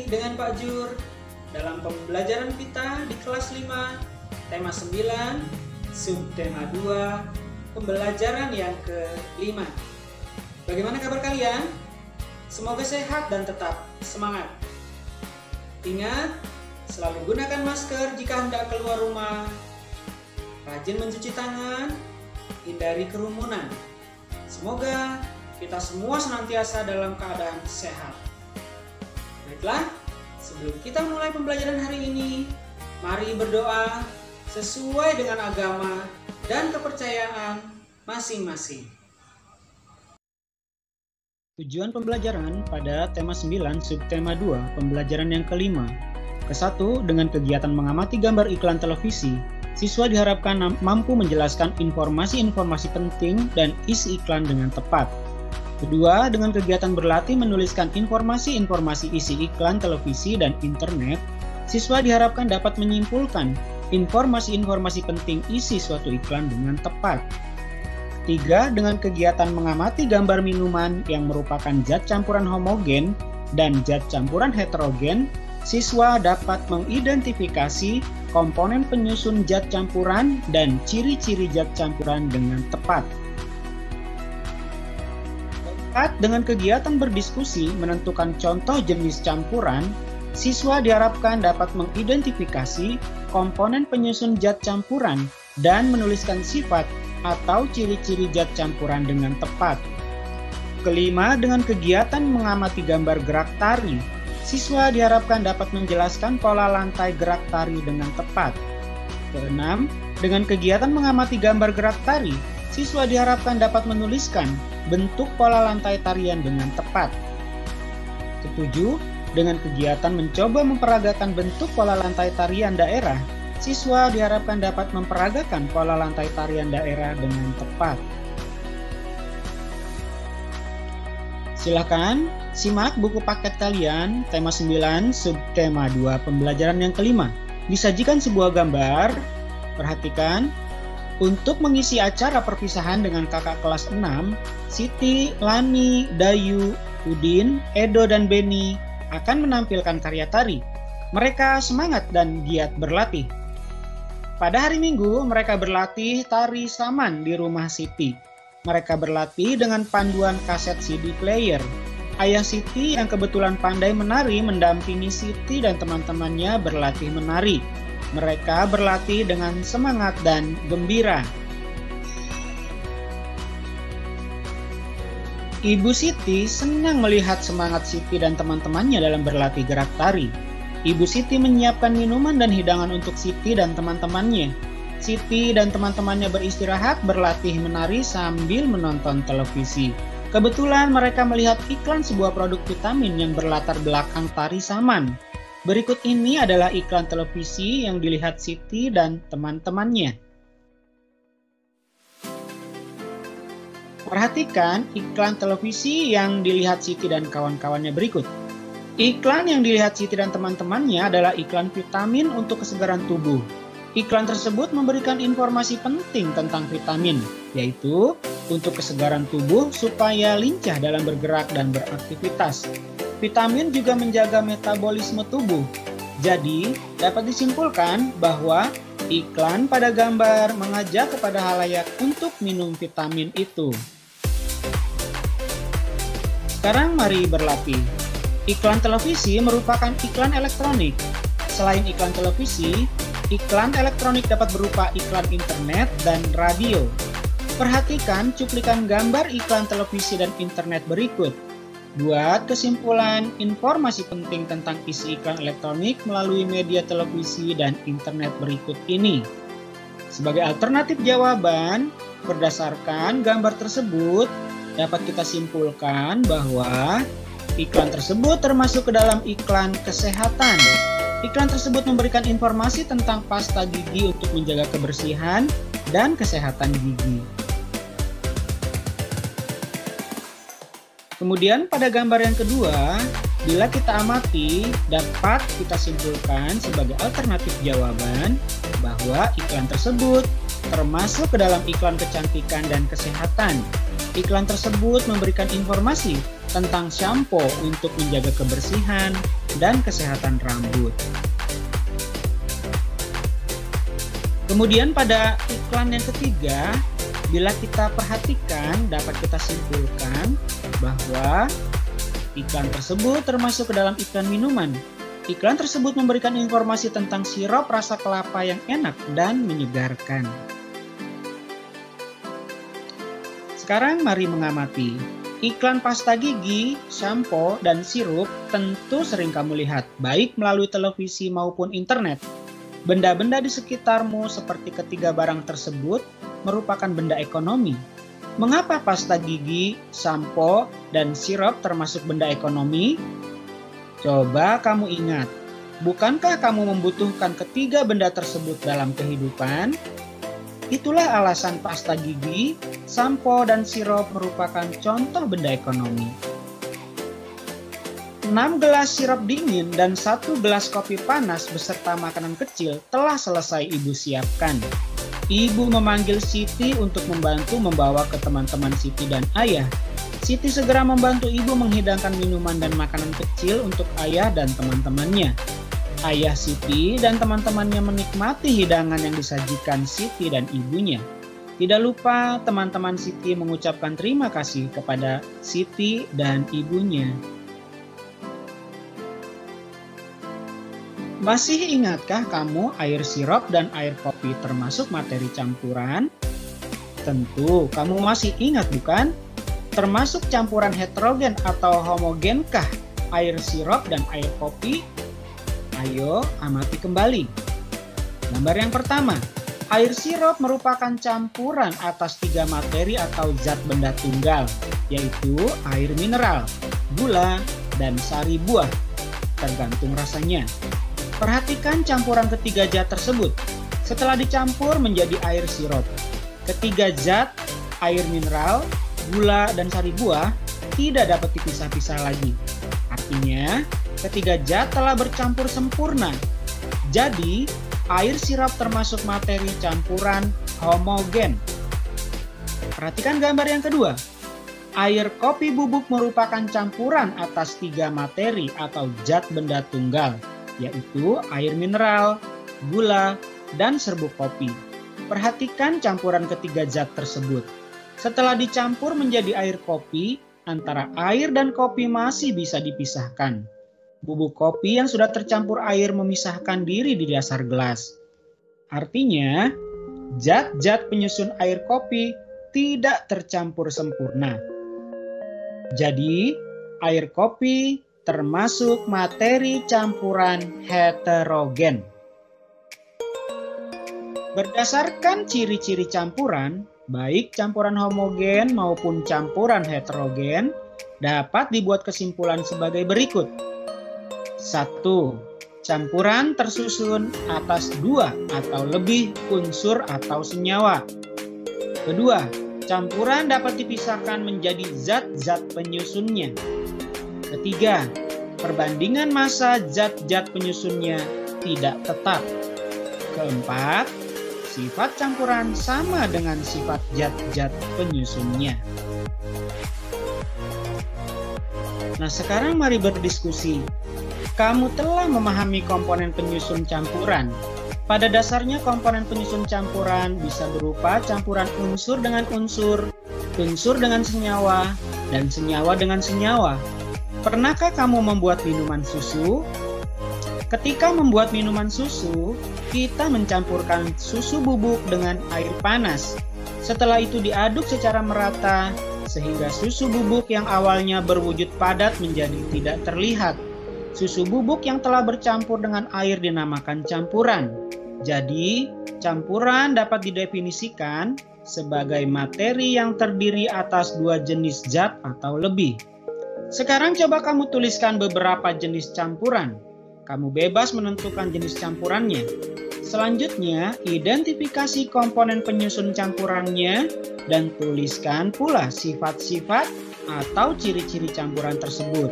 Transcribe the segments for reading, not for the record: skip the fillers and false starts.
dengan Pak Jur dalam pembelajaran kita di kelas 5, tema 9, subtema 2, pembelajaran yang ke-5. Bagaimana kabar kalian? Semoga sehat dan tetap semangat. Ingat, selalu gunakan masker jika hendak keluar rumah. Rajin mencuci tangan, hindari kerumunan. Semoga kita semua senantiasa dalam keadaan sehat. Baiklah, sebelum kita mulai pembelajaran hari ini, mari berdoa sesuai dengan agama dan kepercayaan masing-masing. Tujuan pembelajaran pada tema 9 subtema 2 pembelajaran yang ke-5. Ke-1, dengan kegiatan mengamati gambar iklan televisi, siswa diharapkan mampu menjelaskan informasi-informasi penting dan isi iklan dengan tepat. Kedua, dengan kegiatan berlatih menuliskan informasi-informasi isi iklan televisi dan internet, siswa diharapkan dapat menyimpulkan informasi-informasi penting isi suatu iklan dengan tepat. Ketiga, dengan kegiatan mengamati gambar minuman yang merupakan zat campuran homogen dan zat campuran heterogen, siswa dapat mengidentifikasi komponen penyusun zat campuran dan ciri-ciri zat campuran dengan tepat. Dengan kegiatan berdiskusi menentukan contoh jenis campuran, siswa diharapkan dapat mengidentifikasi komponen penyusun zat campuran dan menuliskan sifat atau ciri-ciri zat campuran dengan tepat. Kelima, dengan kegiatan mengamati gambar gerak tari, siswa diharapkan dapat menjelaskan pola lantai gerak tari dengan tepat. Keenam, dengan kegiatan mengamati gambar gerak tari, siswa diharapkan dapat menuliskan bentuk pola lantai tarian dengan tepat. Ketujuh, dengan kegiatan mencoba memperagakan bentuk pola lantai tarian daerah, siswa diharapkan dapat memperagakan pola lantai tarian daerah dengan tepat. Silakan simak buku paket kalian tema 9 subtema 2 pembelajaran yang ke-5. Disajikan sebuah gambar. Perhatikan. Untuk mengisi acara perpisahan dengan kakak kelas 6, Siti, Lani, Dayu, Udin, Edo, dan Beni akan menampilkan karya tari. Mereka semangat dan giat berlatih. Pada hari Minggu, mereka berlatih tari saman di rumah Siti. Mereka berlatih dengan panduan kaset CD player. Ayah Siti yang kebetulan pandai menari mendampingi Siti dan teman-temannya berlatih menari. Mereka berlatih dengan semangat dan gembira. Ibu Siti senang melihat semangat Siti dan teman-temannya dalam berlatih gerak tari. Ibu Siti menyiapkan minuman dan hidangan untuk Siti dan teman-temannya. Siti dan teman-temannya beristirahat berlatih menari sambil menonton televisi. Kebetulan mereka melihat iklan sebuah produk vitamin yang berlatar belakang tari saman. Berikut ini adalah iklan televisi yang dilihat Siti dan teman-temannya. Perhatikan iklan televisi yang dilihat Siti dan kawan-kawannya berikut. Iklan yang dilihat Siti dan teman-temannya adalah iklan vitamin untuk kesegaran tubuh. Iklan tersebut memberikan informasi penting tentang vitamin, yaitu untuk kesegaran tubuh supaya lincah dalam bergerak dan beraktivitas. Vitamin juga menjaga metabolisme tubuh. Jadi, dapat disimpulkan bahwa iklan pada gambar mengajak kepada halayak untuk minum vitamin itu. Sekarang mari berlatih. Iklan televisi merupakan iklan elektronik. Selain iklan televisi, iklan elektronik dapat berupa iklan internet dan radio. Perhatikan cuplikan gambar iklan televisi dan internet berikut. Buat kesimpulan informasi penting tentang isi iklan elektronik melalui media televisi dan internet berikut ini. Sebagai alternatif jawaban, berdasarkan gambar tersebut, dapat kita simpulkan bahwa iklan tersebut termasuk ke dalam iklan kesehatan. Iklan tersebut memberikan informasi tentang pasta gigi untuk menjaga kebersihan dan kesehatan gigi. Kemudian pada gambar yang kedua, bila kita amati, dapat kita simpulkan sebagai alternatif jawaban bahwa iklan tersebut termasuk ke dalam iklan kecantikan dan kesehatan. Iklan tersebut memberikan informasi tentang shampoo untuk menjaga kebersihan dan kesehatan rambut. Kemudian pada iklan yang ketiga, bila kita perhatikan dapat kita simpulkan bahwa iklan tersebut termasuk ke dalam iklan minuman. Iklan tersebut memberikan informasi tentang sirup rasa kelapa yang enak dan menyegarkan. Sekarang mari mengamati. Iklan pasta gigi, shampoo, dan sirup tentu sering kamu lihat, baik melalui televisi maupun internet. Benda-benda di sekitarmu seperti ketiga barang tersebut merupakan benda ekonomi. Mengapa pasta gigi, shampoo, dan sirup termasuk benda ekonomi? Coba kamu ingat, bukankah kamu membutuhkan ketiga benda tersebut dalam kehidupan? Itulah alasan pasta gigi, shampoo, dan sirup merupakan contoh benda ekonomi. 6 gelas sirup dingin dan 1 gelas kopi panas beserta makanan kecil telah selesai ibu siapkan. Ibu memanggil Siti untuk membantu membawa ke teman-teman Siti dan ayah. Siti segera membantu ibu menghidangkan minuman dan makanan kecil untuk ayah dan teman-temannya. Ayah Siti dan teman-temannya menikmati hidangan yang disajikan Siti dan ibunya. Tidak lupa teman-teman Siti mengucapkan terima kasih kepada Siti dan ibunya. Masih ingatkah kamu air sirup dan air kopi termasuk materi campuran? Tentu kamu masih ingat bukan? Termasuk campuran heterogen atau homogenkah air sirup dan air kopi? Ayo amati kembali. Gambar yang pertama, air sirup merupakan campuran atas 3 materi atau zat benda tunggal, yaitu air mineral, gula, dan sari buah, tergantung rasanya. Perhatikan campuran ketiga zat tersebut. Setelah dicampur menjadi air sirup, ketiga zat, air mineral, gula, dan sari buah tidak dapat dipisah-pisah lagi. Artinya, ketiga zat telah bercampur sempurna. Jadi, air sirup termasuk materi campuran homogen. Perhatikan gambar yang kedua. Air kopi bubuk merupakan campuran atas 3 materi atau zat benda tunggal, yaitu air mineral, gula, dan serbuk kopi. Perhatikan campuran ketiga zat tersebut. Setelah dicampur menjadi air kopi, antara air dan kopi masih bisa dipisahkan. Bubuk kopi yang sudah tercampur air memisahkan diri di dasar gelas. Artinya, zat-zat penyusun air kopi tidak tercampur sempurna. Jadi, air kopi termasuk materi campuran heterogen. Berdasarkan ciri-ciri campuran, baik campuran homogen maupun campuran heterogen, dapat dibuat kesimpulan sebagai berikut. 1. Campuran tersusun atas 2 atau lebih unsur atau senyawa. Kedua, campuran dapat dipisahkan menjadi zat-zat penyusunnya. Ketiga, perbandingan massa zat-zat penyusunnya tidak tetap. Keempat, sifat campuran sama dengan sifat zat-zat penyusunnya. Nah, sekarang mari berdiskusi. Kamu telah memahami komponen penyusun campuran. Pada dasarnya komponen penyusun campuran bisa berupa campuran unsur dengan unsur, unsur dengan senyawa, dan senyawa dengan senyawa. Pernahkah kamu membuat minuman susu? Ketika membuat minuman susu, kita mencampurkan susu bubuk dengan air panas. Setelah itu diaduk secara merata, sehingga susu bubuk yang awalnya berwujud padat menjadi tidak terlihat. Susu bubuk yang telah bercampur dengan air dinamakan campuran. Jadi, campuran dapat didefinisikan sebagai materi yang terdiri atas 2 jenis zat atau lebih. Sekarang coba kamu tuliskan beberapa jenis campuran. Kamu bebas menentukan jenis campurannya. Selanjutnya, identifikasi komponen penyusun campurannya dan tuliskan pula sifat-sifat atau ciri-ciri campuran tersebut.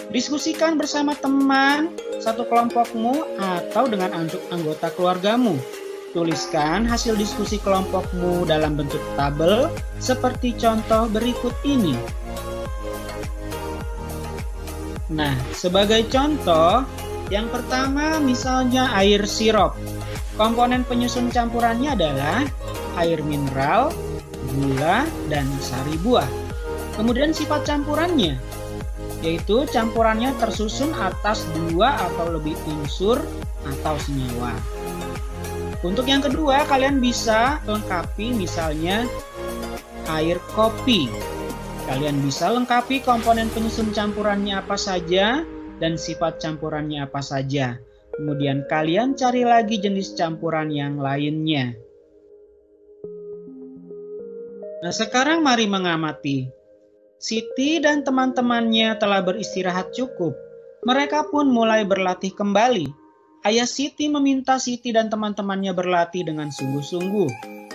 Diskusikan bersama teman, satu kelompokmu, atau dengan anggota keluargamu. Tuliskan hasil diskusi kelompokmu dalam bentuk tabel seperti contoh berikut ini. Nah, sebagai contoh, yang pertama misalnya air sirup. Komponen penyusun campurannya adalah air mineral, gula, dan sari buah. Kemudian sifat campurannya, yaitu campurannya tersusun atas 2 atau lebih unsur atau senyawa. Untuk yang kedua, kalian bisa lengkapi misalnya air kopi. Kalian bisa lengkapi komponen penyusun campurannya apa saja dan sifat campurannya apa saja. Kemudian kalian cari lagi jenis campuran yang lainnya. Nah, sekarang mari mengamati. Siti dan teman-temannya telah beristirahat cukup. Mereka pun mulai berlatih kembali. Ayah Siti meminta Siti dan teman-temannya berlatih dengan sungguh-sungguh.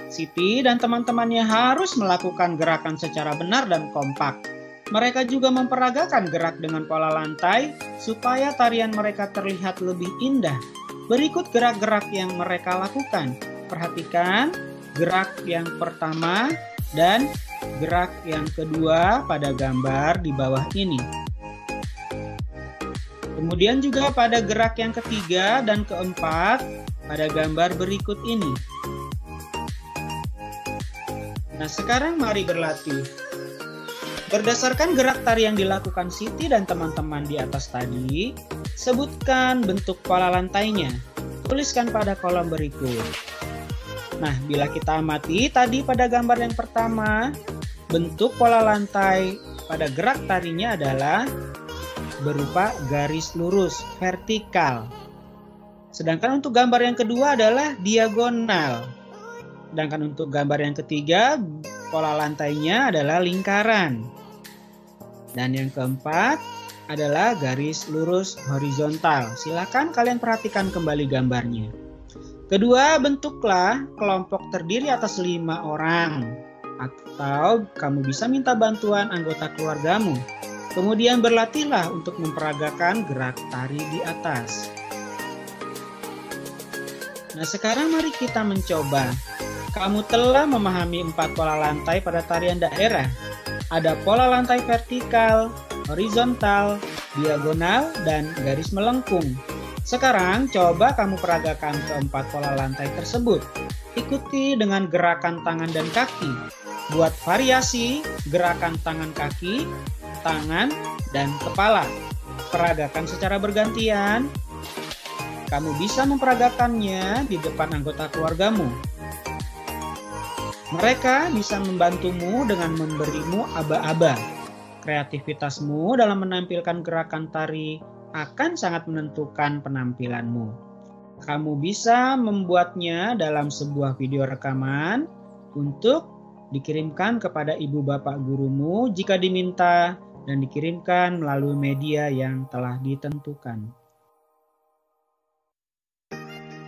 Siti dan teman-temannya harus melakukan gerakan secara benar dan kompak. Mereka juga memperagakan gerak dengan pola lantai supaya tarian mereka terlihat lebih indah. Berikut gerak-gerak yang mereka lakukan. Perhatikan gerak yang pertama dan gerak yang kedua pada gambar di bawah ini. Kemudian juga pada gerak yang ketiga dan keempat pada gambar berikut ini. Nah, sekarang mari berlatih. Berdasarkan gerak tari yang dilakukan Siti dan teman-teman di atas tadi, sebutkan bentuk pola lantainya. Tuliskan pada kolom berikut. Nah, bila kita amati tadi pada gambar yang pertama, bentuk pola lantai pada gerak tarinya adalah berupa garis lurus vertikal. Sedangkan untuk gambar yang kedua adalah diagonal. Sedangkan untuk gambar yang ketiga, pola lantainya adalah lingkaran. Dan yang keempat adalah garis lurus horizontal. Silakan kalian perhatikan kembali gambarnya. Kedua, bentuklah kelompok terdiri atas 5 orang. Atau kamu bisa minta bantuan anggota keluargamu. Kemudian berlatihlah untuk memperagakan gerak tari di atas. Nah, sekarang mari kita mencoba. Kamu telah memahami 4 pola lantai pada tarian daerah. Ada pola lantai vertikal, horizontal, diagonal, dan garis melengkung. Sekarang coba kamu peragakan keempat pola lantai tersebut. Ikuti dengan gerakan tangan dan kaki. Buat variasi gerakan tangan kaki, tangan, dan kepala. Peragakan secara bergantian. Kamu bisa memperagakannya di depan anggota keluargamu. Mereka bisa membantumu dengan memberimu aba-aba. Kreativitasmu dalam menampilkan gerakan tari akan sangat menentukan penampilanmu. Kamu bisa membuatnya dalam sebuah video rekaman untuk dikirimkan kepada ibu bapak gurumu jika diminta, dan dikirimkan melalui media yang telah ditentukan.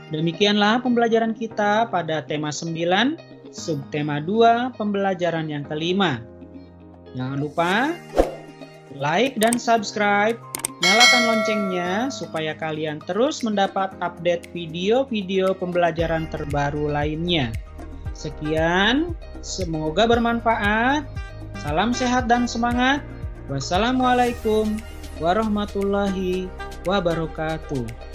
Demikianlah pembelajaran kita pada tema 9, subtema 2, pembelajaran yang kelima. Jangan lupa like dan subscribe, nyalakan loncengnya supaya kalian terus mendapat update video-video pembelajaran terbaru lainnya. Sekian, semoga bermanfaat. Salam sehat dan semangat. Wassalamualaikum warahmatullahi wabarakatuh.